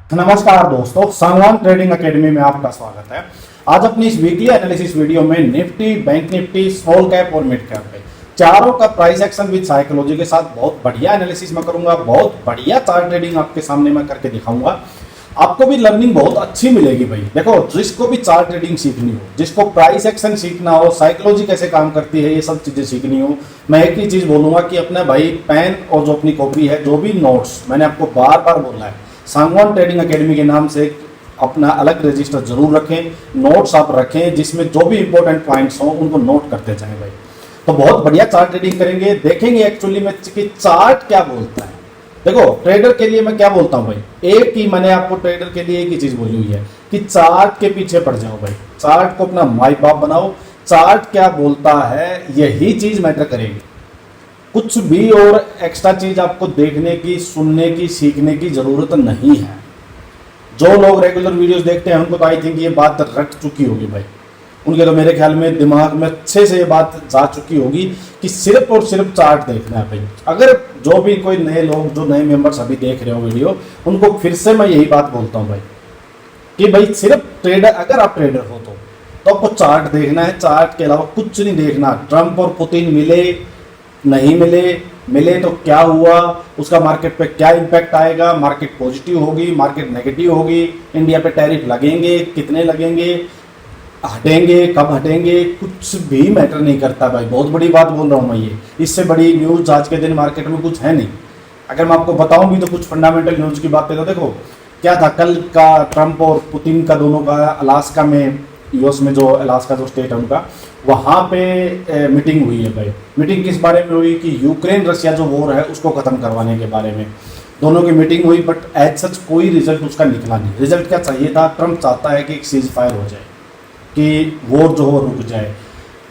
नमस्कार दोस्तों, Sangwan trading academy में आपका स्वागत है। आज अपनी इस वीकली एनालिसिस वीडियो में Nifty, bank Nifty, small cap और मिड कैप पे चारों का प्राइस एक्शन विद साइकोलॉजी के साथ बहुत बढ़िया एनालिसिस मैं करूंगा। बहुत बढ़िया चार्ट ट्रेडिंग आपके सामने मैं करके दिखाऊंगा। आपको भी लर्निंग बहुत अच्छी मिलेगी भाई। देखो, जिसको भी चार्ट ट्रेडिंग सीखनी हो, जिसको प्राइस एक्शन सीखना हो, साइकोलॉजी कैसे काम करती है, ये सब चीजें सीखनी हो, मैं एक ही चीज बोलूंगा कि अपना भाई पेन और जो अपनी कॉपी है, जो भी नोट्स मैंने आपको बार बार बोला है, सांगवान ट्रेडिंग एकेडमी के नाम से अपना अलग रजिस्टर जरूर रखें, नोट्स आप रखें जिसमें जो भी इंपॉर्टेंट पॉइंट्स हों उनको नोट करते जाएं भाई। तो बहुत बढ़िया चार्ट ट्रेडिंग करेंगे, देखेंगे एक्चुअली में कि चार्ट क्या बोलता है। देखो, ट्रेडर के लिए मैं क्या बोलता हूं भाई, एक ही मैंने आपको ट्रेडर के लिए एक ही चीज बोली हुई है कि चार्ट के पीछे पड़ जाओ भाई, चार्ट को अपना माई बाप बनाओ। चार्ट क्या बोलता है यही चीज मैटर करेगी। कुछ भी और एक्स्ट्रा चीज आपको देखने की, सुनने की, सीखने की जरूरत नहीं है। जो लोग रेगुलर वीडियोस देखते हैं उनको तो आई थिंक ये बात रट चुकी होगी भाई। उनके तो मेरे ख्याल में दिमाग में अच्छे से ये बात जा चुकी होगी कि सिर्फ और सिर्फ चार्ट देखना है भाई। अगर जो भी कोई नए लोग, जो नए मेंबर्स अभी देख रहे हो वीडियो, उनको फिर से मैं यही बात बोलता हूँ भाई कि भाई सिर्फ ट्रेडर, अगर आप ट्रेडर हो तो आपको चार्ट देखना है। चार्ट के अलावा कुछ नहीं देखना। ट्रंप और पुतिन मिले, नहीं मिले तो क्या हुआ, उसका मार्केट पे क्या इम्पैक्ट आएगा, मार्केट पॉजिटिव होगी, मार्केट नेगेटिव होगी, इंडिया पे टैरिफ लगेंगे, कितने लगेंगे, हटेंगे, कब हटेंगे, कुछ भी मैटर नहीं करता भाई। बहुत बड़ी बात बोल रहा हूँ मैं ये। इससे बड़ी न्यूज़ आज के दिन मार्केट में कुछ है नहीं। अगर मैं आपको बताऊं भी तो कुछ फंडामेंटल न्यूज़ की बातें, तो देखो क्या था कल का, ट्रंप और पुतिन का दोनों का अलास्का में, यूएस में जो अलास्का जो स्टेट है उनका, वहाँ पे मीटिंग हुई है भाई। मीटिंग किस बारे में हुई कि यूक्रेन रशिया जो वॉर है उसको ख़त्म करवाने के बारे में दोनों की मीटिंग हुई। बट एज सच कोई रिजल्ट उसका निकला नहीं। रिजल्ट क्या चाहिए था, ट्रंप चाहता है कि एक सीज फायर हो जाए, कि वॉर जो हो रुक जाए।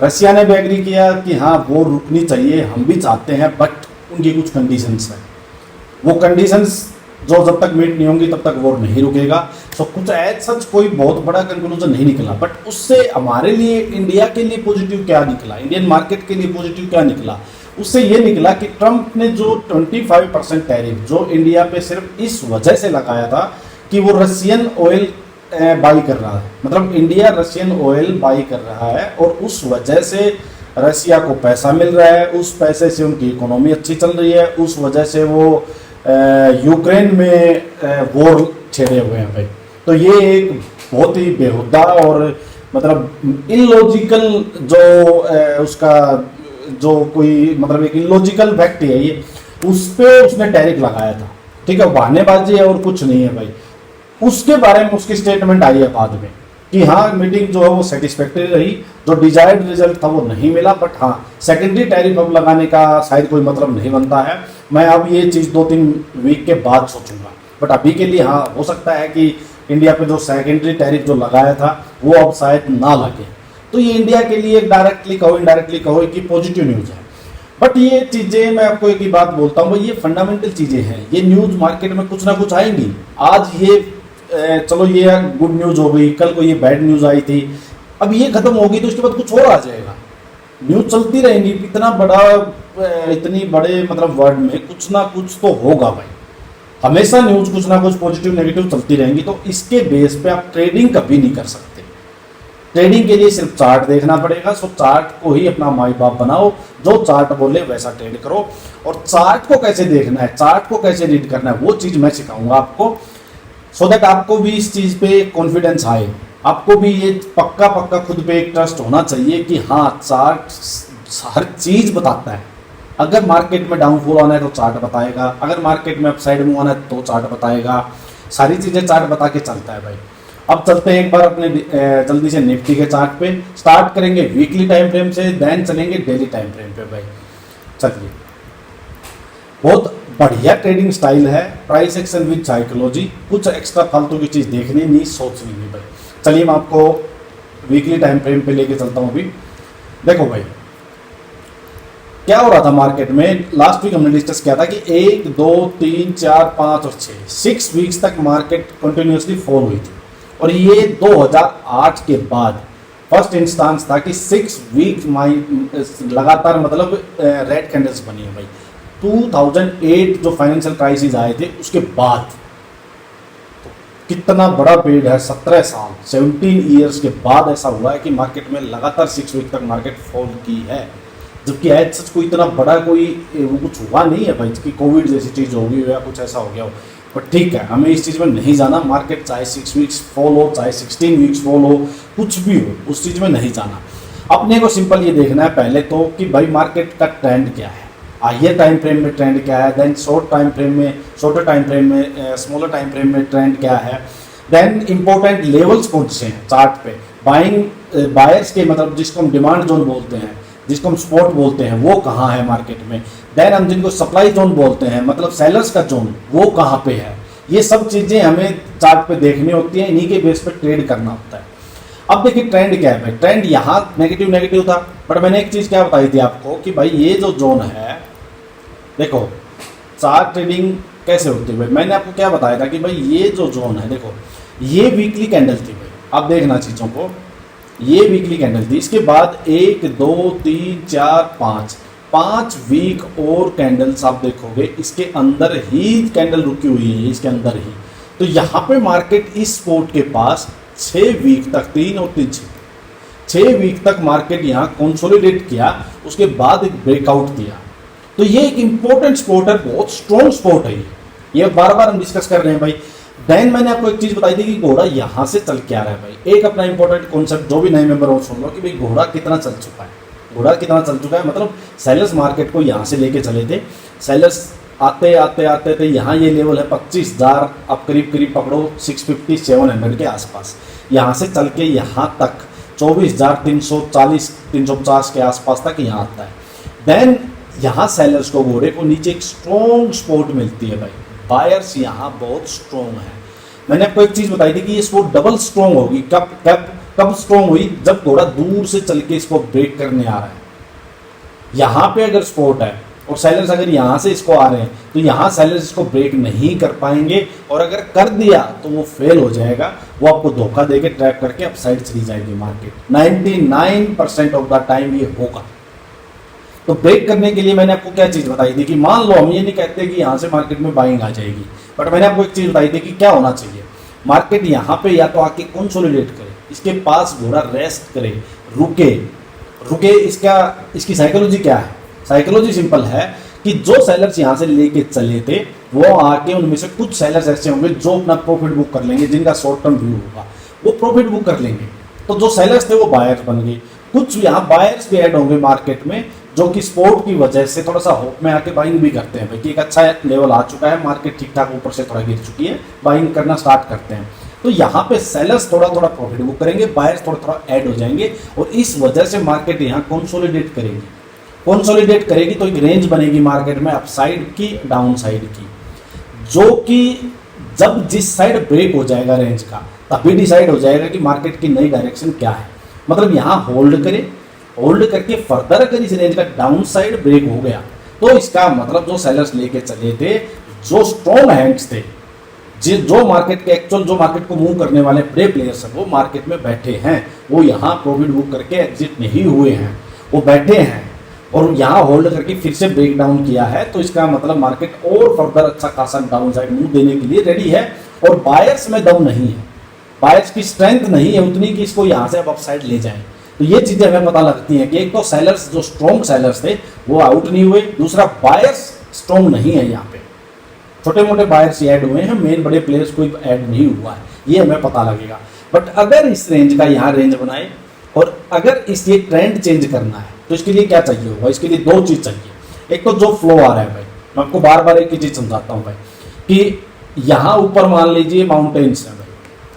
रशिया ने भी एग्री किया कि हाँ वॉर रुकनी चाहिए, हम भी चाहते हैं, बट उनकी कुछ कंडीशंस हैं। वो कंडीशंस जो जब तक मीट नहीं होंगी तब तक वॉर नहीं रुकेगा। सो कुछ एज सच कोई बहुत बड़ा कंक्लूजन नहीं निकला। बट उससे हमारे लिए, इंडिया के लिए पॉजिटिव क्या निकला, इंडियन मार्केट के लिए पॉजिटिव क्या निकला, उससे ये निकला कि ट्रंप ने जो 25% टैरिफ जो इंडिया पे सिर्फ इस वजह से लगाया था कि वो रशियन ऑयल बाई कर रहा है, मतलब इंडिया रशियन ऑयल बाई कर रहा है, और उस वजह से रशिया को पैसा मिल रहा है, उस पैसे से उनकी इकोनॉमी अच्छी चल रही है, उस वजह से वो यूक्रेन में वॉर छेड़े हुए हैं भाई। तो ये एक बहुत ही बेहुदा और मतलब इलॉजिकल जो उसका जो कोई मतलब एक इलॉजिकल फैक्ट है ये, उस पे उसने टैरिफ लगाया था। ठीक है, बहानेबाजी है और कुछ नहीं है भाई। उसके बारे में उसकी स्टेटमेंट आई है बाद में कि हाँ मीटिंग जो है वो सेटिस्फैक्टरी रही, जो डिजायर्ड रिजल्ट था वो नहीं मिला, बट हाँ सेकेंडरी टैरिफ अब लगाने का शायद कोई मतलब नहीं बनता है। मैं अब ये चीज़ 2-3 वीक के बाद सोचूंगा, बट अभी के लिए हाँ हो सकता है कि इंडिया पे जो सेकेंडरी टैरिफ जो लगाया था वो अब शायद ना लगे। तो ये इंडिया के लिए डायरेक्टली कहो इनडायरेक्टली कहो कि पॉजिटिव न्यूज़ है। बट ये चीज़ें मैं आपको एक ही बात बोलता हूँ, ये फंडामेंटल चीज़ें हैं। ये न्यूज़ मार्केट में कुछ ना कुछ आएंगी। आज ये चलो ये गुड न्यूज़ हो गई, कल को ये बैड न्यूज़ आई थी, अब ये खत्म होगी तो उसके बाद कुछ और आ जाएगा। न्यूज़ चलती रहेंगी। इतना बड़ा, इतनी बड़े मतलब वर्ल्ड में कुछ ना कुछ तो होगा भाई। हमेशा न्यूज़ कुछ ना कुछ पॉजिटिव नेगेटिव चलती रहेंगी। तो इसके बेस पे आप ट्रेडिंग कभी नहीं कर सकते। ट्रेडिंग के लिए सिर्फ चार्ट देखना पड़ेगा। सो चार्ट को ही अपना माई बाप बनाओ, जो चार्ट बोले वैसा ट्रेड करो। और चार्ट को कैसे देखना है, चार्ट को कैसे रीड करना है, वो चीज़ मैं सिखाऊंगा आपको, सो दैट आपको भी इस चीज़ पे कॉन्फिडेंस आए। आपको भी ये पक्का खुद पे एक ट्रस्ट होना चाहिए कि हाँ चार्ट हर चीज़ बताता है। अगर मार्केट में डाउनफॉल आना है तो चार्ट बताएगा, अगर मार्केट में अपसाइड मूव आना है तो चार्ट बताएगा। सारी चीज़ें चार्ट बता के चलता है भाई। अब चलते हैं एक बार अपने जल्दी से निफ्टी के चार्ट पे। स्टार्ट करेंगे वीकली टाइम फ्रेम से, देन चलेंगे डेली टाइम फ्रेम पे भाई। चलिए, बहुत बढ़िया ट्रेडिंग स्टाइल है, प्राइस एक्शन विद साइकोलॉजी। कुछ एक्स्ट्रा फालतू की चीज़ देखनी नहीं, सोचनी नहीं भाई। चलिए मैं आपको वीकली टाइम फ्रेम पे लेके चलता हूँ। अभी देखो भाई क्या हो रहा था मार्केट में। लास्ट वीक हमने डिस्कस किया था कि 1, 2, 3, 4, 5 और 6 वीक्स तक मार्केट कंटिन्यूसली फॉल हुई थी। और ये 2008 के बाद फर्स्ट इंस्टांस था कि 6 वीक लगातार मतलब रेड कैंडल्स बनी है भाई। 2008 जो फाइनेंशियल क्राइसिस आए थे उसके बाद कितना बड़ा पीरियड है, 17 साल 17 ईयर्स के बाद ऐसा हुआ है कि मार्केट में लगातार 6 वीक तक मार्केट फॉल की है। जबकि एज सच कोई इतना बड़ा कोई वो कुछ हुआ नहीं है भाई कि कोविड जैसी चीज़ होगी या कुछ ऐसा हो गया हो। बट ठीक है, हमें इस चीज़ में नहीं जाना। मार्केट चाहे 6 वीक्स फॉल हो, चाहे 16 वीक्स फॉल हो, कुछ भी हो, उस चीज़ में नहीं जाना। अपने को सिंपल ये देखना है पहले तो कि भाई मार्केट का ट्रेंड क्या है, हायर टाइम फ्रेम में ट्रेंड क्या है, देन शॉर्टर टाइम फ्रेम में, स्मॉलर टाइम फ्रेम में ट्रेंड क्या है, देन इंपॉर्टेंट लेवल्स कौन से हैं चार्ट पे, बायर्स के मतलब जिसको हम डिमांड जोन बोलते हैं, जिसको हम स्पॉट बोलते हैं, वो कहाँ है मार्केट में, देन हम जिनको सप्लाई जोन बोलते हैं मतलब सेलर्स का जोन, वो कहाँ पे है। ये सब चीज़ें हमें चार्ट पे देखनी होती हैं, इन्हीं के बेस पे ट्रेड करना होता है। अब देखिए ट्रेंड क्या है भाई, ट्रेंड यहाँ नेगेटिव था, बट मैंने एक चीज़ क्या बताई थी आपको कि भाई ये जो जोन है, देखो चार्ट ट्रेडिंग कैसे होती है भाई, मैंने आपको क्या बताया था कि भाई ये जो जोन है, देखो ये वीकली कैंडल थी भाई, आप देखना चीज़ों को, ये वीकली कैंडल थी, इसके बाद 1 2 3 4 5 वीक और कैंडल्स आप देखोगे इसके अंदर ही कैंडल रुकी हुई है, इसके अंदर ही। तो यहाँ पे मार्केट इस स्पॉट के पास 6 वीक तक, 3 और 3 6 वीक तक मार्केट यहाँ कंसोलिडेट किया, उसके बाद एक ब्रेकआउट दिया। तो ये एक इंपॉर्टेंट स्पॉट है, बहुत स्ट्रॉन्ग स्पॉट है ये बार बार हम डिस्कस कर रहे हैं भाई। देन मैंने आपको एक चीज बताई थी कि घोड़ा यहाँ से चल के आ रहा है भाई। एक अपना इंपॉर्टेंट कॉन्सेप्ट जो भी नए मेंबर हो सुन लो कि भाई घोड़ा कितना चल चुका है, घोड़ा कितना चल चुका है, मतलब सेलर्स मार्केट को यहाँ से लेके चले थे, सेलर्स आते आते आते थे यहाँ ये लेवल है 25,000, आप करीब करीब पकड़ो 650 700 के आसपास, यहाँ से चल के यहाँ तक 24,340 350 के आसपास तक यहाँ आता है। देन यहाँ सेलर्स को, घोड़े को नीचे एक स्ट्रॉन्ग स्पॉट मिलती है भाई, बायर्स यहाँ बहुत स्ट्रॉन्ग है। मैंने आपको एक चीज बताई थी कि ये स्पॉट डबल स्ट्रॉन्ग होगी, कब स्ट्रॉन्ग हुई, जब घोड़ा दूर से चल के इसको ब्रेक करने आ रहा है। यहाँ पे अगर स्पॉट है और सेलर्स अगर यहाँ से इसको आ रहे हैं तो यहाँ सेलर्स इसको ब्रेक नहीं कर पाएंगे, और अगर कर दिया तो वो फेल हो जाएगा, वो आपको धोखा देके ट्रैप करके अपसाइड चली जाएगी मार्केट। 99% ऑफ द टाइम ये होगा। तो ब्रेक करने के लिए मैंने आपको क्या चीज़ बताई थी कि मान लो, हम ये नहीं कहते कि यहाँ से मार्केट में बाइंग आ जाएगी, बट मैंने आपको एक चीज़ बताई थी कि क्या होना चाहिए, मार्केट यहाँ पे या तो आके कंसोलिडेट करे, इसके पास घोड़ा रेस्ट करे, रुके इसकी साइकोलॉजी क्या है, साइकोलॉजी सिंपल है कि जो सेलर्स यहाँ से लेके चले थे वो आके उनमें से कुछ सेलर्स ऐसे होंगे जो अपना प्रॉफिट बुक कर लेंगे, जिनका शॉर्ट टर्म व्यू होगा वो प्रॉफिट बुक कर लेंगे। तो जो सेलर्स थे वो बायर्स बन गए, कुछ यहाँ बायर्स भी ऐड होंगे मार्केट में जो कि स्पोर्ट की वजह से थोड़ा सा होप में आके बाइंग भी करते हैं भाई कि एक अच्छा लेवल आ चुका है, मार्केट ठीक ठाक ऊपर से थोड़ा गिर चुकी है, बाइंग करना स्टार्ट करते हैं। तो यहाँ पे सेलर्स थोड़ा थोड़ा प्रॉफिट बुक करेंगे, बायर्स थोड़ा थोड़ा ऐड हो जाएंगे, और इस वजह से मार्केट यहाँ कंसोलिडेट करेगी तो एक रेंज बनेगी मार्केट में अपसाइड की, डाउन साइड की, जो कि जब जिस साइड ब्रेक हो जाएगा रेंज का तभी डिसाइड हो जाएगा कि मार्केट की नई डायरेक्शन क्या है। मतलब यहाँ होल्ड करके फर्दर अगर इस रेंज का डाउन साइड ब्रेक हो गया तो इसका मतलब जो सेलर्स लेके चले थे, जो स्ट्रॉन्ग हैंड्स थे, जो मार्केट के एक्चुअल जो मार्केट को मूव करने वाले बड़े प्लेयर्स हैं वो मार्केट में बैठे हैं, वो यहाँ प्रॉफिट बुक करके एग्जिट नहीं हुए हैं, वो बैठे हैं और यहाँ होल्ड करके फिर से ब्रेक डाउन किया है। तो इसका मतलब मार्केट और फर्दर अच्छा खासा डाउन साइड मूव देने के लिए रेडी है, और बायर्स में दम नहीं है, बायर्स की स्ट्रेंथ नहीं है उतनी कि इसको यहाँ से अब अपसाइड ले जाएं। तो ये चीजें हमें पता लगती हैं कि एक तो सेलर्स जो स्ट्रॉन्ग सेलर्स थे वो आउट नहीं हुए, दूसरा बायर्स स्ट्रॉन्ग नहीं है, यहाँ पे छोटे मोटे बायर्स ऐड हुए हैं, मेन बड़े प्लेयर्स कोई ऐड नहीं हुआ है, ये हमें पता लगेगा। बट अगर इस रेंज का यहाँ रेंज बनाए और अगर इस ये ट्रेंड चेंज करना है तो इसके लिए क्या चाहिए होगा, इसके लिए दो चीज चाहिए। एक तो जो फ्लो आ रहा है भाई, मैं आपको बार बार एक ही चीज समझाता हूँ भाई कि यहाँ ऊपर मान लीजिए माउंटेन्स है भाई,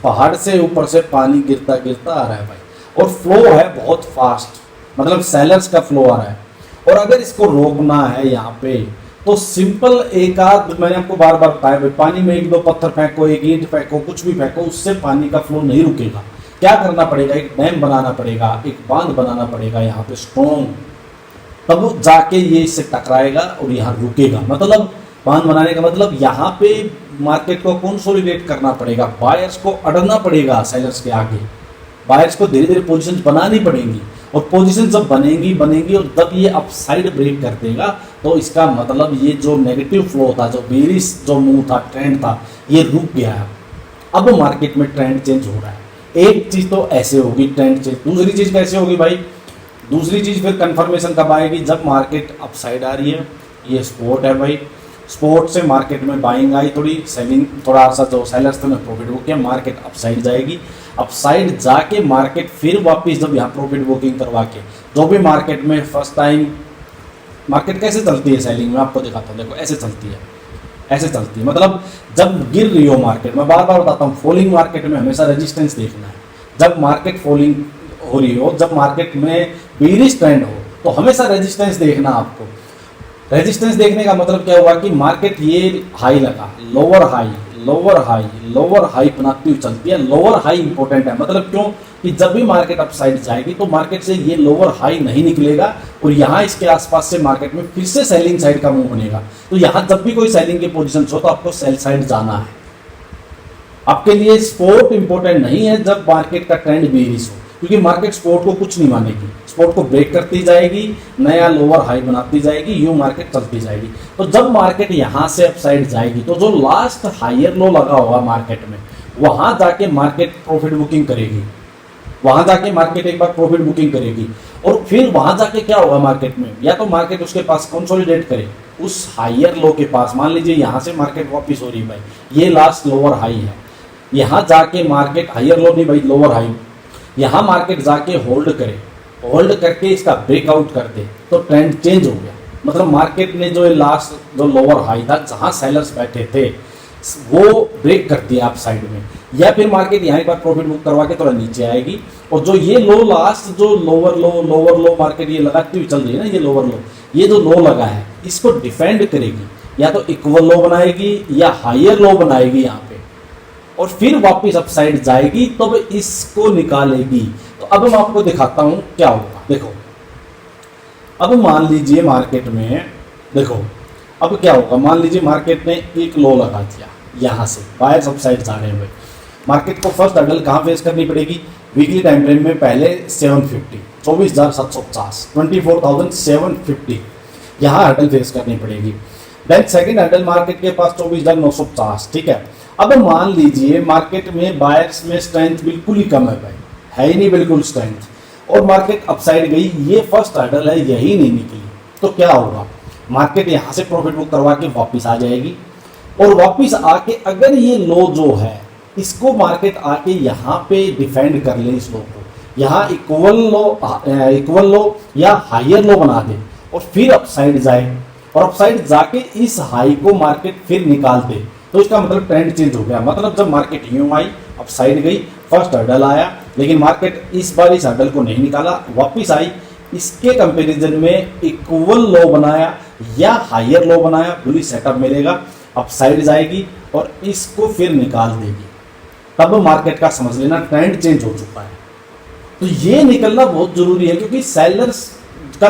पहाड़ से ऊपर से पानी गिरता गिरता आ रहा है भाई, और फ्लो है बहुत फास्ट, मतलब सेलर्स का फ्लो आ रहा है, और अगर इसको रोकना है यहाँ पे तो सिंपल एक आध, मैंने आपको बार बार बताया भाई, पानी में एक दो पत्थर फेंको, एक ईंट फेंको, कुछ भी फेंको, उससे पानी का फ्लो नहीं रुकेगा। क्या करना पड़ेगा, एक डैम बनाना पड़ेगा, एक बांध बनाना पड़ेगा यहाँ पे स्ट्रॉन्ग, तब जाके ये इससे टकराएगा और यहाँ रुकेगा। मतलब बांध बनाने का मतलब यहाँ पे मार्केट को कंसोलिडेट करना पड़ेगा, बायर्स को अड़ना पड़ेगा सेलर्स के आगे, बायर्स को धीरे धीरे पोजीशन बनानी पड़ेंगी, और पोजीशन जब बनेगी और जब ये अपसाइड ब्रेक कर देगा तो इसका मतलब ये जो नेगेटिव फ्लो था, जो बेरिश जो मूव था, ट्रेंड था, ये रुक गया है। अब मार्केट में ट्रेंड चेंज हो रहा है। एक चीज तो ऐसे होगी ट्रेंड चेंज, दूसरी चीज कैसे होगी भाई, दूसरी चीज फिर कंफर्मेशन कब आएगी, जब मार्केट अपसाइड आ रही है। ये स्पोर्ट है भाई, स्पोर्ट से मार्केट में बाइंग आई, थोड़ी सेलिंग, थोड़ा सा जो सेलर्स थे उन्हें प्रॉफिट बुक किया, मार्केट अपसाइड जाएगी। अपसाइड जाके मार्केट फिर वापस जब यहाँ प्रॉफिट बुकिंग करवा के, जो भी मार्केट में फर्स्ट टाइम मार्केट कैसे चलती है सेलिंग में आपको दिखाता हूँ, देखो ऐसे चलती है, ऐसे चलती है। मतलब जब गिर रही हो मार्केट, मैं बार बार बताता हूँ, फॉलिंग मार्केट में हमेशा रेजिस्टेंस देखना है। जब मार्केट फॉलिंग हो रही हो, जब मार्केट में बीरिश ट्रेंड हो, तो हमेशा रेजिस्टेंस देखना आपको। रेजिस्टेंस देखने का मतलब क्या हुआ कि मार्केट ये हाई लगा, lower high, lower high, lower high बनाती हुई चलती है। लोअर हाई इंपॉर्टेंट है, मतलब क्यों कि जब भी मार्केट अपसाइड जाएगी तो मार्केट से ये लोअर हाई नहीं निकलेगा और यहाँ इसके आसपास से मार्केट में फिर से सेलिंग साइड का मूव बनेगा। तो यहाँ जब भी कोई सेलिंग के पोजीशन हो तो आपको सेल साइड जाना है। आपके लिए स्पोर्ट इंपॉर्टेंट नहीं है जब मार्केट का ट्रेंड बेरिश हो, क्योंकि मार्केट स्पोर्ट को कुछ नहीं मानेगी, स्पोर्ट को ब्रेक करती जाएगी, नया लोअर हाई बनाती जाएगी, यूं मार्केट चलती जाएगी। तो जब मार्केट यहां से अपसाइड जाएगी तो जो लास्ट हायर लो लगा होगा मार्केट में, वहां जाके मार्केट प्रॉफिट बुकिंग करेगी, वहां जाके मार्केट एक बार प्रॉफिट बुकिंग करेगी और फिर वहां जाके क्या होगा मार्केट में, या तो मार्केट उसके पास कंसोलिडेट करे उस हायर लो के पास। मान लीजिए यहां से मार्केट वापस हो रही है भाई, ये लास्ट लोअर हाई है, यहां जाके मार्केट हायर लो नहीं भाई, लोअर हाई, यहां मार्केट जाके होल्ड करे, होल्ड करके इसका ब्रेकआउट कर दे तो ट्रेंड चेंज हो गया। मतलब मार्केट ने जो लास्ट जो लोअर हाई था जहां सेलर्स बैठे थे वो ब्रेक कर दिया आप साइड में, या फिर मार्केट यहाँ एक बार प्रॉफिट बुक करवा के थोड़ा नीचे आएगी और जो ये लो लास्ट जो लोअर लो मार्केट ये लगाती हुई चल रही है ना, ये लोअर लो, ये जो लो लगा है इसको डिफेंड करेगी, या तो इक्वल लो बनाएगी या हायर लो बनाएगी यहाँ पे, और फिर वापस अपसाइड जाएगी तो इसको निकालेगी। तो अब मैं आपको दिखाता हूं क्या होगा। देखो अब मान लीजिए मार्केट में, देखो अब क्या होगा, मान लीजिए मार्केट ने एक लो लगा दिया, यहां से बायर्स अपसाइड जा रहे हैं, मार्केट को फर्स्ट हर्डल कहां फेस करनी पड़ेगी, वीकली टाइम फ्रेम में पहले 750, 24,750, 24,750 यहां हर्डल फेस करनी पड़ेगी। देन सेकंड हर्डल मार्केट के पास 24,950, ठीक है। अब मान लीजिए मार्केट में बायर्स में स्ट्रेंथ बिल्कुल ही कम है भाई, है ही नहीं बिल्कुल स्ट्रेंथ, और मार्केट अपसाइड गई, ये फर्स्ट हर्डल है यही नहीं निकली, तो क्या होगा, मार्केट यहां से प्रॉफिट बुक करवा के वापस आ जाएगी और वापस आके अगर ये लो जो है इसको मार्केट आके यहाँ पे डिफेंड कर ले, इस लो को यहाँ इक्वल लो या हायर लो बना दे और फिर अपसाइड जाए और अपसाइड जाके इस हाई को मार्केट फिर निकाल दे, तो इसका मतलब ट्रेंड चेंज हो गया। मतलब जब मार्केट यूं आई, अपसाइड गई, फर्स्ट हर्डल आया, लेकिन मार्केट इस बार इस हर्डल को नहीं निकाला, वापस आई, इसके कंपैरिजन में इक्वल लो बनाया या हायर लो बनाया, बुलिश सेटअप मिलेगा, अपसाइड जाएगी और इसको फिर निकाल देगी, तब मार्केट का समझ लेना ट्रेंड चेंज हो चुका है। तो ये निकलना बहुत जरूरी है, क्योंकि सेलर्स का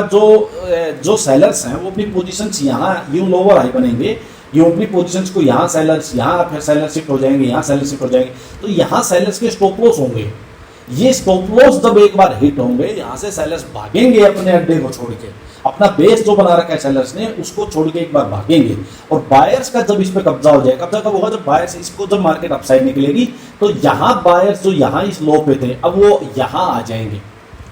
जो सेलर्स हैं वो अपनी पोजीशंस यहाँ यूं लोअर हाई बनेंगे, यूं अपनी पोजीशंस को यहाँ सेलर्स, यहाँ फिर सेलर शिफ्ट हो जाएंगे, यहाँ सेलर शिफ्ट हो जाएंगे, तो यहाँ सेलर्स के स्टॉप लॉस होंगे। ये स्टॉप लॉस जब एक बार हिट होंगे, यहाँ से सेलर्स भागेंगे अपने अड्डे को छोड़ के, अपना बेस जो बना रखा है सेलर्स ने उसको छोड़ के एक बार भागेंगे, और बायर्स का जब इस पे कब्जा हो जाएगा, कब्जा कब होगा, जब बायर्स इसको, जब मार्केट अपसाइड निकलेगी तो यहाँ बायर्स जो यहाँ इस लो पे थे अब वो यहाँ आ जाएंगे,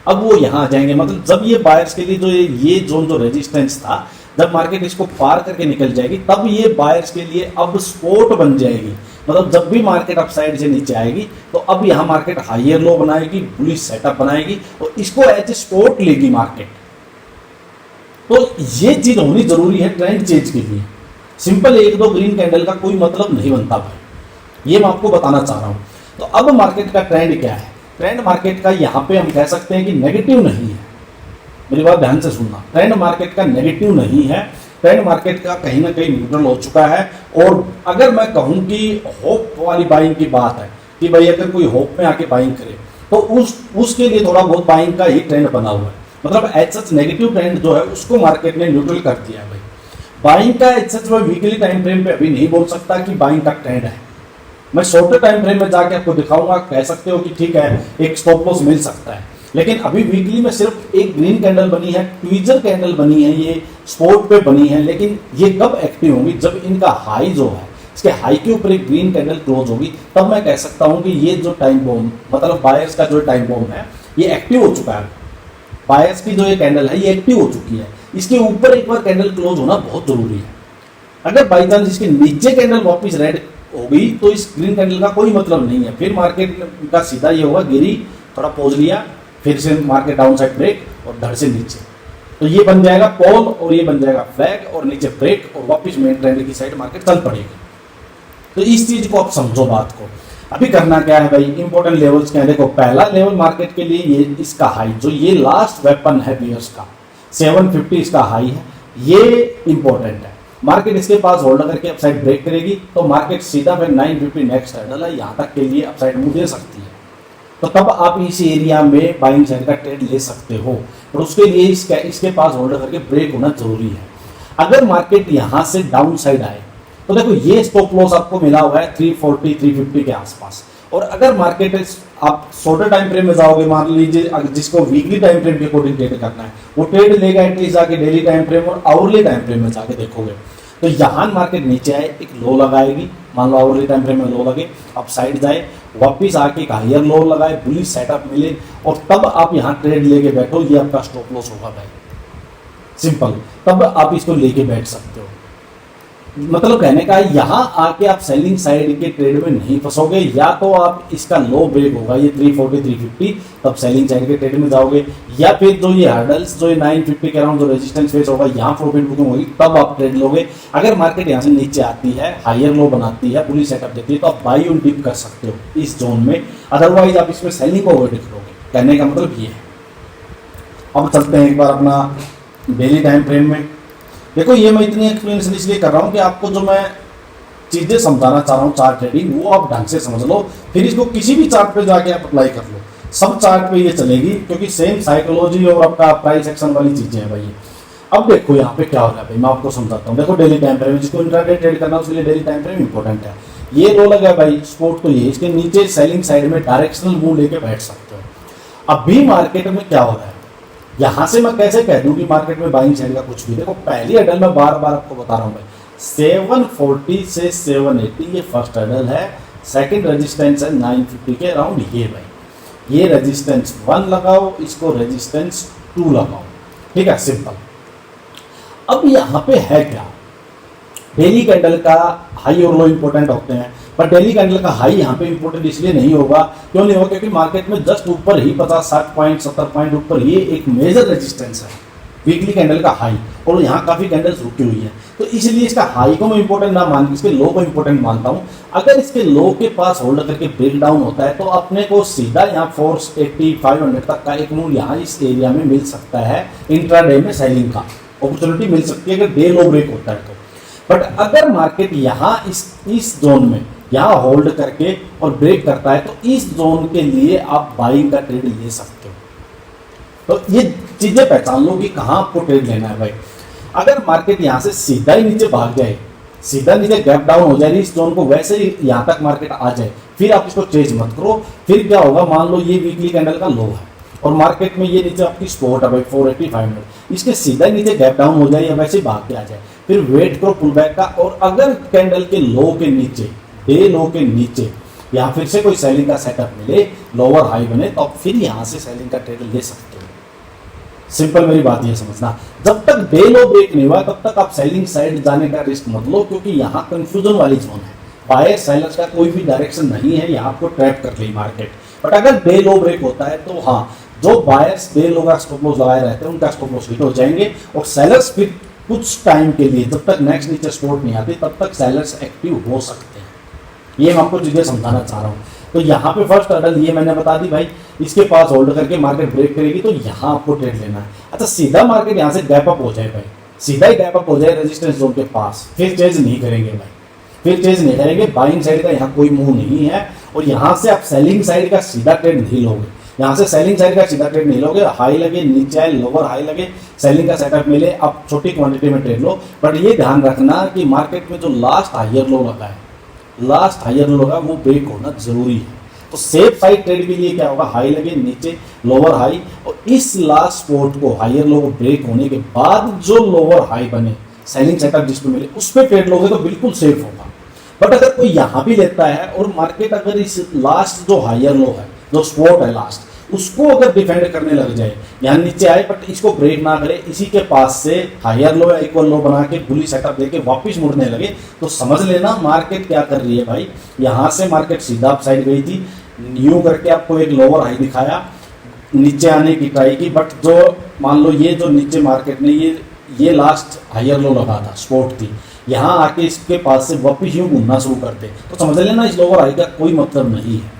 अब वो यहाँ आ जाएंगे। मतलब जब ये बायर्स के लिए जो ये जोन जो रेजिस्टेंस था, जब मार्केट इसको पार करके निकल जाएगी तब ये बायर्स के लिए अब सपोर्ट बन जाएगी। मतलब जब भी मार्केट अपसाइड से नीचे आएगी तो अब यहाँ मार्केट हायर लो बनाएगी, बुलिश सेटअप बनाएगी और इसको एज ए सपोर्ट लेगी मार्केट। तो ये चीज होनी जरूरी है ट्रेंड चेंज के लिए। सिंपल एक दो ग्रीन कैंडल का कोई मतलब नहीं बनता भाई, ये मैं आपको बताना चाह रहा हूं। तो अब मार्केट का ट्रेंड क्या है, ट्रेंड मार्केट का यहाँ पे हम कह सकते हैं कि नेगेटिव नहीं है, मेरी बात ध्यान से सुनना, ट्रेंड मार्केट का नेगेटिव नहीं है, ट्रेंड मार्केट का कहीं ना कहीं न्यूट्रल हो चुका है। और अगर मैं कहूं कि होप वाली बाइंग की बात है कि भाई अगर कोई होप में आके बाइंग करे तो उसके लिए थोड़ा बहुत बाइंग का ही ट्रेंड बना हुआ है। मतलब एज सच नेगेटिव ट्रेंड जो है उसको मार्केट ने न्यूट्रल कर दिया है भाई। बाइंग का एज सच मैं वीकली टाइम फ्रेम पे अभी नहीं बोल सकता कि बाइंग का ट्रेंड है, मैं शॉर्टर टाइम फ्रेम में जाके आपको दिखाऊंगा, कह सकते हो कि ठीक है एक स्टॉप लॉस मिल सकता है, लेकिन अभी वीकली में सिर्फ एक ग्रीन कैंडल बनी है, ट्वीजर कैंडल बनी है, ये स्पोर्ट पे बनी है, लेकिन ये कब एक्टिव होंगी, जब इनका हाई जो है इसके हाई के ऊपर एक ग्रीन कैंडल क्लोज होगी, तब मैं कह सकता हूं कि ये जो टाइम बॉम्ब मतलब बायर्स का जो टाइम बॉम्ब है ये एक्टिव हो चुका है। बायर्स की जो ये कैंडल है ये एक्टिव हो चुकी है। इसके ऊपर एक बार कैंडल क्लोज होना बहुत जरूरी है। अगर बाई चांस इसके नीचे कैंडल वापस रेड होगी तो इस ग्रीन कैंडल का कोई मतलब नहीं है। फिर मार्केट का सीधा ये होगा, गिरी, थोड़ा पॉज लिया, फिर से मार्केट डाउन साइड ब्रेक और धड़ से नीचे, तो ये बन जाएगा पोल और ये बन जाएगा फ्लैग और नीचे ब्रेक और वापस मेन ट्रेंड की साइड मार्केट चल पड़ेगी। तो इस चीज को आप समझो बात को। अभी करना क्या है भाई, इंपॉर्टेंट लेवल्स क्या है। देखो पहला लेवल मार्केट के लिए ये इसका हाई, जो ये लास्ट वेपन है बियर्स का 750 इसका हाई है, ये इंपॉर्टेंट है। मार्केट इसके पास होल्ड करके अपसाइड ब्रेक करेगी तो मार्केट सीधा फिर 950 नेक्स्ट हर्डल है, यहाँ तक के लिए अपसाइड मूव दे सकती है। तो तब आप इस एरिया में बाइंग साइड का ट्रेड ले सकते हो, और उसके लिए इसके पास होल्ड करके ब्रेक होना जरूरी है। अगर मार्केट यहाँ से डाउन साइड आए तो देखो ये स्टॉप लॉस आपको मिला हुआ है 340 350 के आसपास, और अगर मार्केट आप शॉर्टर टाइम फ्रेम में जाओगे, मान लीजिए जिसको वीकली टाइम फ्रेम के अकॉर्डिंग ट्रेड करना है वो ट्रेड लेगा एटलीस्ट जाके डेली टाइम फ्रेम और आवरली टाइम फ्रेम में जाके देखोगे तो यहाँ मार्केट नीचे आए एक लो लगाएगी, मान लो आवरली टाइम फ्रेम में लो लगे, अब साइड जाए वापिस आके एक हायर लो लगाए, बुलिश सेटअप मिले और तब आप यहाँ ट्रेड लेके बैठो, ये आपका स्टॉप लॉस होगा भाई, सिंपल। तब आप इसको लेके बैठ सकते हो। मतलब कहने का यहाँ आके आप सेलिंग साइड के ट्रेड में नहीं फंसोगे, या तो आप इसका लो ब्रेक होगा ये 340 350 तब सेलिंग साइड के ट्रेड में जाओगे, या फिर जो ये हर्डल्स जो ये 950 के अराउंड जो रेजिस्टेंस फेस होगा यहाँ प्रॉफिट बुकिंग होगी तब आप ट्रेड लोगे। अगर मार्केट यहाँ से नीचे आती है, हायर लो बनाती है, पूरी सेटअप देती है तो आप बाई ऑन डिप कर सकते हो इस जोन में, अदरवाइज आप इसमें सेलिंग को अवॉइड करोगे। कहने का मतलब ये है। अब चलते हैं एक बार अपना डेली टाइम फ्रेम में। देखो ये मैं इतनी एक्सप्लेनेशन इसलिए कर रहा हूँ कि आपको जो मैं चीज़ें समझाना चाह रहा हूँ चार्ट ट्रेडिंग वो आप ढंग से समझ लो, फिर इसको किसी भी चार्ट पे जाके आप अप्लाई कर लो, सब चार्ट पे ये चलेगी क्योंकि सेम साइकोलॉजी और आपका प्राइस एक्शन वाली चीज़ें हैं भाई। अब देखो यहाँ पे क्या हो रहा है भाई, मैं आपको समझाता हूँ। देखो डेली टाइम फ्रेम, जिसको इंट्राडे ट्रेड करना है उसके लिए डेली टाइम फ्रेम इंपॉर्टेंट है। ये लो लगा भाई स्पोर्ट, तो ये इसके नीचे सेलिंग साइड में डायरेक्शनल मूव लेके बैठ सकते हो। अभी मार्केट में क्या हो रहा है, यहां से मैं कैसे कह दूं कि मार्केट में बाइंग साइड का कुछ भी। देखो पहली हर्डल मैं बार बार आपको बता रहा हूं भाई, 740 से 780 ये फर्स्ट हर्डल है, सेकंड रेजिस्टेंस है 950 के अराउंड ये भाई, ये रेजिस्टेंस 1 लगाओ, इसको रेजिस्टेंस 2 लगाओ, ठीक है, सिंपल। अब यहाँ पे है क्या, डेली कैंडल का हाई और लो इंपॉर्टेंट होते हैं, पर डेली कैंडल का हाई यहाँ पे इंपॉर्टेंट इसलिए नहीं होगा, क्यों नहीं होगा, क्योंकि मार्केट में जस्ट ऊपर ही 50-60 पॉइंट 70 पॉइंट ऊपर ये एक मेजर रेजिस्टेंस है वीकली कैंडल का हाई, और यहाँ काफी कैंडल्स रुकी हुई है, तो इसलिए इसका हाई को मैं इंपॉर्टेंट ना मान इसके लो को इंपॉर्टेंट मानता हूँ। अगर इसके लो के पास होल्ड करके ब्रेक डाउन होता है तो अपने को सीधा यहाँ 480 500 तक का एक मूव यहाँ इस एरिया में मिल सकता है, इंट्राडे में सेलिंग का अपॉर्चुनिटी मिल सकती है अगर डे लो ब्रेक होता है तो। बट अगर मार्केट यहाँ इस जोन में यहाँ होल्ड करके और ब्रेक करता है तो इस जोन के लिए आप बाइंग का ट्रेड ले सकते हो। तो ये चीजें पहचान लो कि कहाँ आपको ट्रेड लेना है भाई। अगर मार्केट यहाँ से सीधा ही नीचे भाग जाए, सीधा नीचे गैप डाउन हो जाए इस जोन को, वैसे ही यहाँ तक मार्केट आ जाए, फिर आप इसको चेंज मत करो। फिर क्या होगा, मान लो ये वीकली कैंडल का लो है और मार्केट में ये नीचे आपकी सपोर्ट है भाई 480 500, इसके सीधा नीचे गैप डाउन हो जाए या वैसे भाग के आ जाए, फिर वेट करो पुल बैक का। और अगर कैंडल के लो के नीचे, डे लो के नीचे यहाँ फिर से कोई सेलिंग का सेटअप मिले, लोअर हाई बने, तो आप फिर यहाँ से सेलिंग का ट्रेड ले सकते हो। सिंपल मेरी बात ये समझना, जब तक डे लो ब्रेक नहीं हुआ तब तक आप सेलिंग साइड जाने का रिस्क मत लो, क्योंकि यहाँ कंफ्यूजन वाली जोन है, बायर सेलर्स का कोई भी डायरेक्शन नहीं है, यहाँ आपको ट्रैप कर ली मार्केट। बट अगर डे लो ब्रेक होता है तो हाँ, जो बायर्स डे लो का स्टॉप लॉस लगाए रहते हैं उनका स्टॉप लॉस हिट हो जाएंगे, और सेलर्स फिर कुछ टाइम के लिए, जब तक नेक्स्ट नीचे सपोर्ट नहीं आती तब तक सेलर्स एक्टिव हो सकते हैं। ये मैं आपको चीजें समझाना चाह रहा हूँ। तो यहाँ पे फर्स्ट हर्डल ये मैंने बता दी भाई, इसके पास होल्ड करके मार्केट ब्रेक करेगी तो यहाँ आपको ट्रेड लेना है। अच्छा, सीधा मार्केट यहाँ से गैप अप हो जाए भाई, सीधा ही गैप अप हो जाए रेजिस्टेंस जोन के पास, फिर चेंज नहीं करेंगे भाई, फिर चेंज नहीं करेंगे। बाइंग साइड का यहाँ कोई मूव नहीं है, और यहाँ से आप सेलिंग साइड का सीधा ट्रेड नहीं लोगे, यहाँ से सेलिंग साइड का सीधा ट्रेड नहीं लोगे। हाई लगे, नीचे आए, लोअर हाई लगे, सेलिंग का सेटअप मिले, आप छोटी क्वांटिटी में ट्रेड लो। बट ये ध्यान रखना कि मार्केट में जो लास्ट हायर लो लगा है, लास्ट हायर लो लगा वो ब्रेक होना जरूरी है। तो सेफ साइड ट्रेड के लिए क्या होगा, हाई लगे, नीचे लोअर हाई, और इस लास्ट स्पॉट को हायर लो ब्रेक होने के बाद जो लोअर हाई बने, सेलिंग सेटअप जिस पे मिले उस पर ट्रेड लोगे तो बिल्कुल सेफ होगा। बट अगर कोई यहाँ भी लेता है और मार्केट अगर इस लास्ट जो हायर लो है, जो स्पॉट है लास्ट, उसको अगर डिफेंड करने लग जाए, यहाँ नीचे आए बट इसको ब्रेक ना करे, इसी के पास से हायर लो या इक्वल लो बना के बुली सेटअप देके वापस मुड़ने लगे, तो समझ लेना मार्केट क्या कर रही है भाई। यहाँ से मार्केट सीधा अप साइड गई थी, न्यू करके आपको एक लोअर हाई दिखाया, नीचे आने की ट्राई की, बट जो मान लो ये जो नीचे मार्केट ने ये लास्ट हायर लो लगा था, स्पॉट थी, यहाँ आके इसके पास से वापस यूं घूमना शुरू करते, तो समझ लेना इस लोअर हाई का कोई मतलब नहीं है।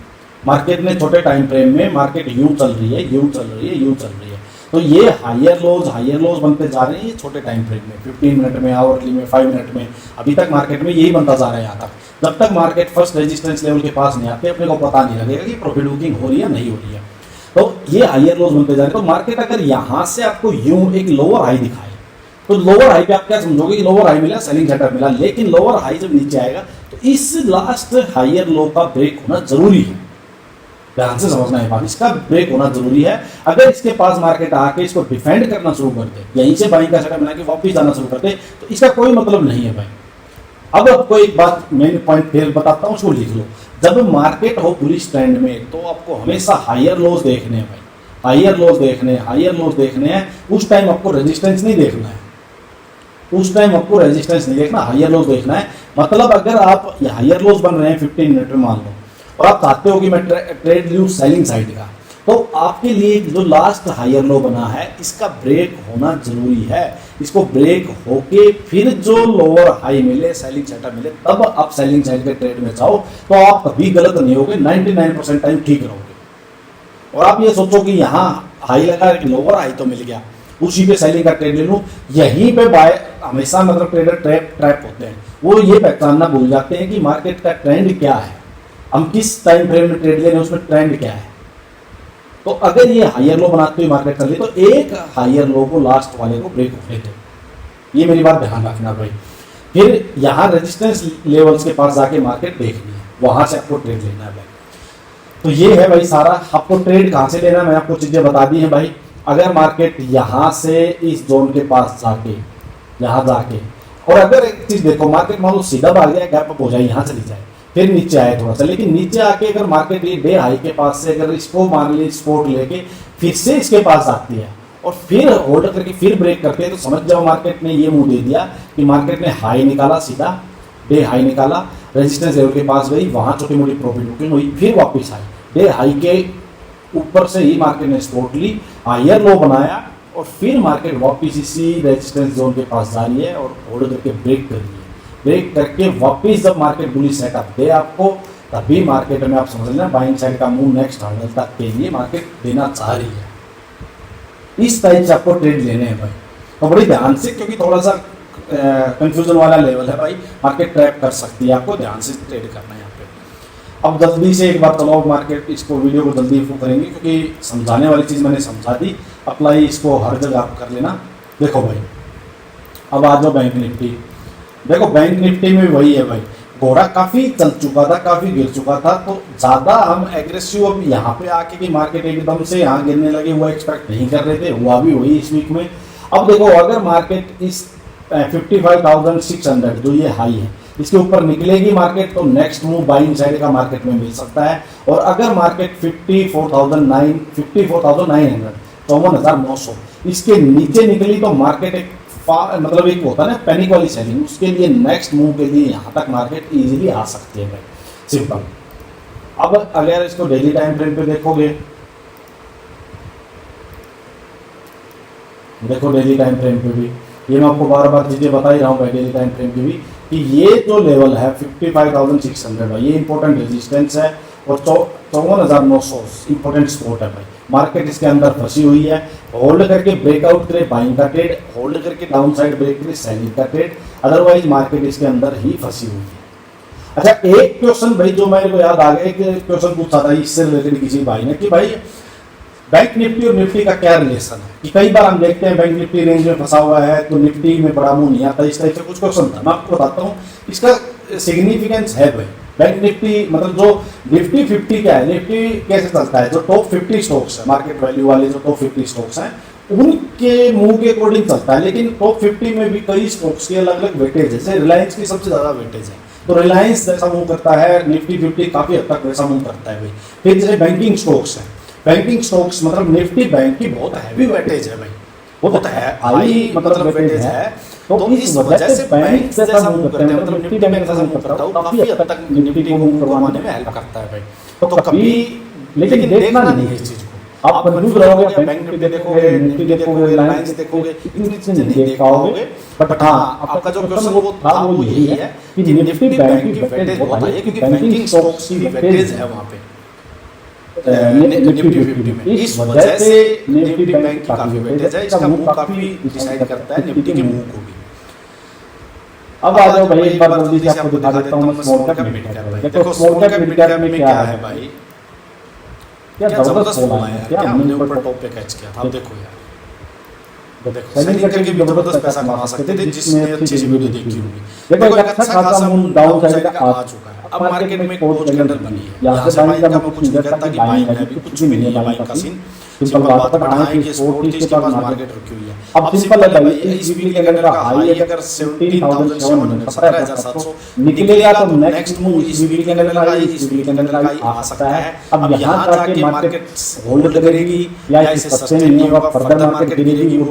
मार्केट ने छोटे टाइम फ्रेम में मार्केट यूं चल रही है, यूं चल रही है, यूं चल रही है, तो ये हायर लोज बनते जा रहे हैं ये छोटे टाइम फ्रेम में, 15 मिनट में, आवरली में, 5 मिनट में, अभी तक मार्केट में यही बनता जा रहा है। यहाँ तक जब तक मार्केट फर्स्ट रेजिस्टेंस लेवल के पास नहीं आते, अपने को पता नहीं लगेगा कि प्रॉफिट बुकिंग हो रही है नहीं हो रही है। तो ये हायर लोज बनते जा रहे हैं। तो मार्केट अगर यहाँ से आपको यूं एक लोअर हाई दिखाए, तो लोअर हाई पे आप क्या समझोगे कि लोअर हाई मिला, सेलिंग सेटअप मिला, लेकिन लोअर हाई जब नीचे आएगा तो इस लास्ट हायर लो का ब्रेक होना जरूरी है। ध्यान से समझना है बात, इसका ब्रेक होना जरूरी है। अगर इसके पास मार्केट आके इसको डिफेंड करना शुरू कर दे, यहीं से बाइंग का सेटअप बना के वापस जाना शुरू कर दे, तो इसका कोई मतलब नहीं है भाई। अब आपको एक बात मेन पॉइंट फिर बताता हूँ, उसको लिख लो। जब मार्केट हो बुलिश ट्रेंड में, तो आपको हमेशा हायर लोज देखने हैं भाई, हायर लोज देखने हैं, हायर लोज देखने हैं। उस टाइम आपको रेजिस्टेंस नहीं देखना है, उस टाइम आपको रेजिस्टेंस नहीं देखना, हायर लोज देखना है। मतलब अगर आप हायर लोज बन रहे हैं 15 मिनट में मान लो, और आप चाहते हो कि मैं ट्रेड लूं सेलिंग साइड का, तो आपके लिए जो लास्ट हायर लो बना है इसका ब्रेक होना जरूरी है। इसको ब्रेक होके फिर जो लोअर हाई मिले, सेलिंग सेटअप मिले, तब आप सेलिंग साइड के ट्रेड में जाओ, तो आप कभी गलत नहीं होगे, 99% टाइम ठीक रहोगे। और आप ये सोचो कि यहाँ हाई लगा, लोअर हाई तो मिल गया, उसी पे सेलिंग का ट्रेड ले लूं, यहीं पे बाय हमेशा मतलब ट्रेडर ट्रैप होते हैं। वो ये पहचानना भूल जाते हैं कि मार्केट का ट्रेंड क्या है, हम किस टाइम फ्रेम में ट्रेड ले रहे हैं, उसमें ट्रेंड क्या है। तो अगर ये हायर लो बनाते हुए मार्केट चल रही, तो एक हायर लो को लास्ट वाले को ब्रेक हो लेते, ये मेरी बात ध्यान रखना भाई। फिर यहाँ रेजिस्टेंस लेवल्स के पास जाके मार्केट देखनी है, वहां से आपको ट्रेड लेना है भाई। तो ये है भाई सारा, आपको ट्रेड कहाँ से लेना, मैंने आपको चीजें बता दी है भाई। अगर मार्केट यहाँ से इस जोन के पास जाके, यहाँ जाके, और अगर एक चीज देखो, मार्केट मान लो सीधा भाग जाए, गैप अप हो जाए, यहाँ चली जाए, फिर नीचे आए थोड़ा सा, लेकिन नीचे आके अगर मार्केट ये डे हाई के पास से अगर इसको मान ली सपोर्ट लेके फिर से इसके पास आती है और फिर होल्ड करके फिर ब्रेक करते हैं, तो समझ जाओ मार्केट ने ये मुंह दे दिया कि मार्केट ने हाई निकाला, सीधा डे हाई निकाला, रेजिस्टेंस लेवल के पास गई, वहां छोटी मोटी प्रॉफिट बुकिंग हुई, फिर वापस आई, डे हाई के ऊपर से ही मार्केट ने सपोर्ट ली, हायर लो बनाया, और फिर मार्केट वापस इसी रेजिस्टेंस जोन के पास जा रही है और होल्ड करके ब्रेक कर रही है। ब्रेक करके वापस जब मार्केट बुलिश सेटअप दे आपको, तभी मार्केट में आप समझ लेना बाइंग साइड का मूव नेक्स्ट हर्डल तक के लिए मार्केट देना चाह रही है। इस टाइप से आपको ट्रेड लेने हैं भाई, तो बड़ी ध्यान से, क्योंकि थोड़ा सा कंफ्यूजन वाला लेवल है भाई, मार्केट ट्रैप कर सकती है, आपको ध्यान से ट्रेड करना है यहाँ पे। अब जल्दी से एक बार चलो मार्केट इसको वीडियो को जल्दी इंप्रूव करेंगे, क्योंकि समझाने वाली चीज़ मैंने समझा दी, अप्लाई इसको हर जगह आप कर लेना। देखो भाई, अब आ जाओ बैंक निफ्टी। देखो बैंक निफ्टी में वही है भाई, घोड़ा काफी चल चुका था, काफी गिर चुका था, तो ज्यादा हम एग्रेसिव अब यहाँ पे आके कि मार्केट एकदम से यहाँ गिरने लगे हुआ एक्सपेक्ट नहीं कर रहे थे, हुआ भी वही इस वीक में। अब देखो, अगर मार्केट इस 55,600 जो ये हाई है इसके ऊपर निकलेगी मार्केट, तो नेक्स्ट मूव बाइंग साइड का मार्केट में मिल सकता है। और अगर मार्केट 54,900 54,900 इसके नीचे निकली, तो मार्केट एक मतलब एक होता है ना पैनिक वाली सेलिंग, उसके लिए नेक्स्ट मूव के लिए यहाँ तक मार्केट इजीली आ सकती है भाई, सिंपल। अब अगर इसको डेली टाइम फ्रेम पे देखोगे, देखो डेली टाइम फ्रेम पे भी, ये मैं आपको बार बार चीजें बता ही रहा हूँ भाई डेली टाइम फ्रेम की भी, कि ये जो लेवल है 55,600 भाई, ये इंपॉर्टेंट रेजिस्टेंस है, और 54,900 इंपॉर्टेंट सपोर्ट है भाई। मार्केट इसके अंदर फंसी हुई है, होल्ड करके ब्रेकआउट करे बाइंग का ट्रेड, होल्ड करके डाउन साइड ब्रेक करे सेलिंग का ट्रेड, अदरवाइज मार्केट इसके अंदर ही फंसी हुई है। अच्छा, एक क्वेश्चन भाई जो मेरे को याद आ गया, एक क्वेश्चन पूछा था इससे रिलेटेड किसी भाई ने कि भाई बैंक निफ्टी और निफ्टी का क्या रिलेशन है, कि कई बार हम देखते हैं बैंक निफ्टी रेंज में फंसा हुआ है तो निफ्टी में बड़ा मुंह नहीं आता, इस टाइप से कुछ क्वेश्चन था। मैं आपको बताता हूँ इसका सिग्निफिकेंस है भाई। बैंक निफ्टी मतलब जो निफ्टी 50 क्या है, निफ्टी कैसे चलता है, जो टॉप 50 स्टॉक्स है मार्केट वैल्यू वाले, जो टॉप 50 स्टॉक्स हैं उनके मुंह के अकॉर्डिंग चलता है। लेकिन टॉप 50 में भी कई स्टॉक्स के अलग अलग वेटेज है, जैसे रिलायंस की सबसे ज़्यादा वेटेज है, तो रिलायंस जैसा मूव करता है, निफ्टी 50 काफी हद तक वैसा मूव करता है भाई। फिर जैसे बैंकिंग स्टॉक्स है, बैंकिंग स्टॉक्स मतलब निफ्टी बैंक की बहुत हैवी वेटेज है भाई, बहुत है हाई मतलब वेटेज है। तो इस वजह से बैंक जैसा मूव करते हैं, मतलब निफ्टी बैंक जैसा मूव करता है, वो काफी हद तक निफ्टी को मूव करवाने में हेल्प करता है भाई। तो कभी लेकिन देखना नहीं है इस चीज को, आप कंफ्यूज रहोगे, बैंक निफ्टी देखोगे, निफ्टी देखोगे, रिलायंस देखोगे, इतनी चीजें नहीं देख पाओगे। बट हाँ, आपका जो क्वेश्चन वो था वो यही है कि निफ्टी बैंक की वेटेज बहुत है, क्योंकि बैंकिंग स्टॉक्स की वेटेज है वहां पे निफ्टी 50 में। इस वजह से निफ्टी बैंक की काफी वेटेज है, इसका मूव काफी डिसाइड करता है निफ्टी के मूव को भी। अब आ जाओ भाई, एक बार जल्दी से आपको दिखा देता हूं मैं स्मॉल कैप मिड कैप भाई। देखो स्मॉल कैप मिड कैप में क्या है भाई, क्या जबरदस्त फॉल आया है, क्या हमने ऊपर टॉप पे कैच किया था। अब देखो यार, देखो सेलिंग करके भी जबरदस्त पैसा कमा सकते थे, जिसने अच्छी सी वीडियो देखी होगी। देखो एक अच्छा खासा मूव डाउन साइड का आ चुका है। अब मार्केट में क्लोज कैंडल बनी है, यहां से बाइंग का मैं कुछ नहीं कहता कि बाइंग है, अभी कुछ भी नहीं है बाइंग का सीन। सिंपल बात है, बढ़ाएं कि सपोर्ट इसके बाद मार्केट रुकी हुई है। अब सिंपल है भाई, इस वीक के कैंडल का हाई अगर 17700 17700 निकलेगा तो नेक्स्ट मूव इस वीक के कैंडल का हाई, इस वीक के कैंडल का हाई आ सकता है। अब यहां जाके मार्केट होल्ड करेगी या इसे सस्टेन नहीं होगा, फर्दर मार्केट गिरेगी, वो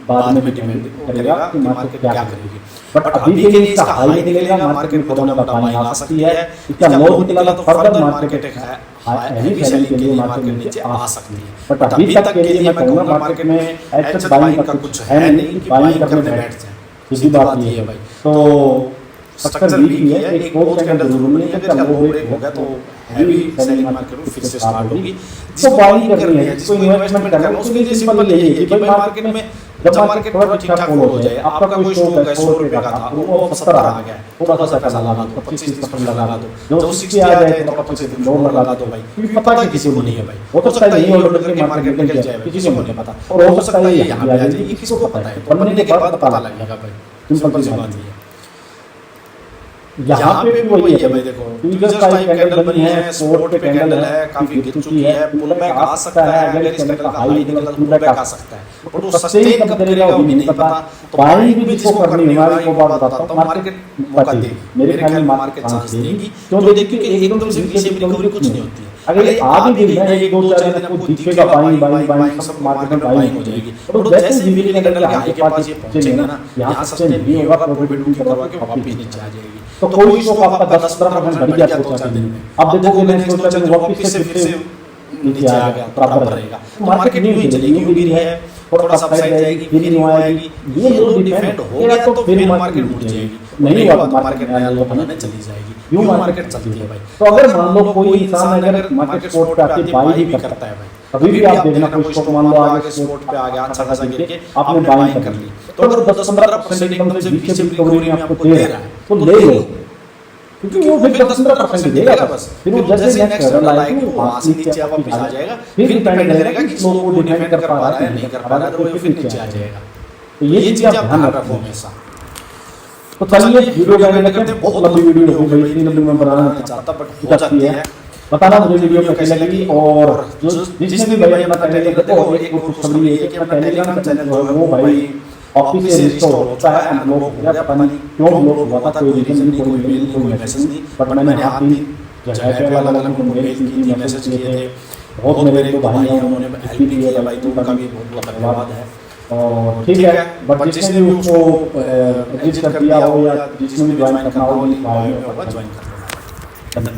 बाद में डिपेंड करेगा कि मार्केट क्या करेगी। बट अभी के लिए इसका हाई निकलेगा, मार्केट को थोड़ा मोटा बाइंग आ सकती है। इसका लो निकला तो फर्दर मार्केट हैवी सेलिंग के लिए मार्केट नीचे आ सकती है। बट अभी तक के लिए मैं कहूंगा मार्केट में एच बाइंग का कुछ है नहीं कि बाइंग करने बैठ जाए, सीधी बात ये है भाई। तो स्ट्रक्चर वीक ही है, एक क्लोज कैंडल जरूर नहीं है, अगर वो ब्रेक हो गया तो हैवी सेलिंग मार्केट में फिर से स्टार्ट होगी। जिसको बाइंग करनी है, जिसको इन्वेस्टमेंट करना है, उसके लिए सिंपल यही है कि भाई मार्केट में जब मार्केट थोड़ा ठीक ठाक फॉलो हो जाए, आपका कोई स्टॉक है 100 रुपए का था, वो 70 आ गया, थोड़ा सा पैसा लगा दो, 25-30% लगा दो, जो 60 आ जाए तो 25 और लगा दो भाई, क्योंकि पता है किसी को नहीं है भाई। हो सकता है यही ऑर्डर करके मार्केट में निकल जाए, किसी को नहीं पता, और हो सकता है यहाँ पे आ जाए, ये किसको पता है, बनने के बाद पता लगेगा भाई। सिंपल सी बात है, यहाँ पे भी वही है भाई। देखो ट्विजर टाइप कैंडल बनी है, सपोर्ट पे कैंडल है, काफी गिर चुकी है, पुल बैक आ सकता है, अगर इस कैंडल का हाई निकला तो पुल बैक आ सकता है, बट वो सस्टेन कब करेगा वो भी नहीं पता। तो बाइंग भी जिसको करनी है, मैं आपको बात बताता हूं, मार्केट मौका देगी, मेरे ख्याल में मार्केट चांस देगी। क्यों देगी? क्योंकि एकदम से पीछे रिकवरी कुछ नहीं होती है। अगर ये आ भी गई ना, एक दो चार दिन आपको दिखेगा बाइंग सब मार्केट में बाइंग हो जाएगी, और जैसे ही वीक कैंडल के हाई के पास ये पहुंचेगा ना, यहां सस्टेन नहीं होगा, प्रॉफिट बुकिंग करवा के वापस नीचे आ जाएगी। तो कोई स्टॉक आपका 10-15% बढ़ गया 2-4 दिन में, अब देखोगे नेक्स्ट 2-4 दिन वापस से फिर से नीचे आ गया, बराबर रहेगा। तो मार्केट यूं ही चलेगी, यूं गिरी है, थोड़ा सा अपसाइड जाएगी, फिर न्यू आएगी, ये लो डिफेंड हो गया तो फिर मार्केट मुड़ जाएगी, नहीं हुआ तो मार्केट नया लो बनाने चली जाएगी। यूं मार्केट चलती है भाई। तो अगर मान लो कोई इंसान अगर मार्केट स्पॉट पे आके बाई भी करता है भाई, कभी भी आप देखना कोई स्टॉक मान लो आगे स्पॉट पे आ गया, अच्छा खासा गिर के आपने बाइंग कर ली, तो अगर 10-15% एकदम से पीछे रिकवरी में आपको दे रहा है तो ले लो, क्योंकि वो फिर 10-15% देगा बस। फिर वो जैसे नेक्स्ट लेवल आएगी वो वहां से नीचे वापस आ जाएगा, फिर डिपेंड करेगा कि स्टॉक को डिफेंड कर पा रहा है नहीं कर पा रहा है, तो वो फिर नीचे आ जाएगा। तो ये चीज आप ध्यान रखो हमेशा। तो चलिए वीडियो का एंड करते हैं, बहुत लंबी वीडियो हो गई, इतनी लंबी मैं बनाना नहीं चाहता बट हो जाती है। बताना मुझे वीडियो कैसी लगी, और जो जिसने भी भाई अपना चैनल देखो, एक खुशखबरी है कि अपना टेलीग्राम चैनल जो है वो भाई ऑफिस से रिस्टोर होता है, अनलॉक हो गया, पता नहीं क्यों ब्लॉक हुआ था, कोई रीजन नहीं, कोई मेल नहीं, कोई मैसेज नहीं, बट मैंने हाथ भी जगह पे अलग अलग मेल की थी, मैसेज किए थे, बहुत मेरे तो भाई हैं उन्होंने हेल्प भी किया भाई, तो उनका भी बहुत बहुत धन्यवाद है। और ठीक है, बट जिसने भी उसको रजिस्टर किया हो या जिसने भी ज्वाइन करना हो, ज्वाइन कर लेना।